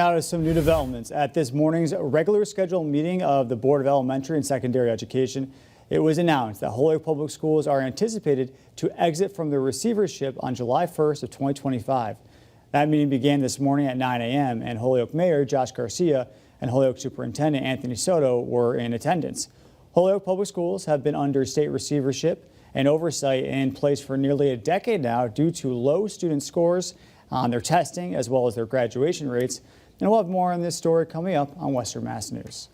Now to some new developments at this morning's regular scheduled meeting of the Board of Elementary and Secondary Education. It was announced that Holyoke Public Schools are anticipated to exit from the receivership on July 1st of 2025. That meeting began this morning at 9 a.m. and Holyoke Mayor Josh Garcia and Holyoke Superintendent Anthony Soto were in attendance. Holyoke Public Schools have been under state receivership and oversight in place for nearly a decade now due to low student scores on their testing as well as their graduation rates. And we'll have more on this story coming up on Western Mass News.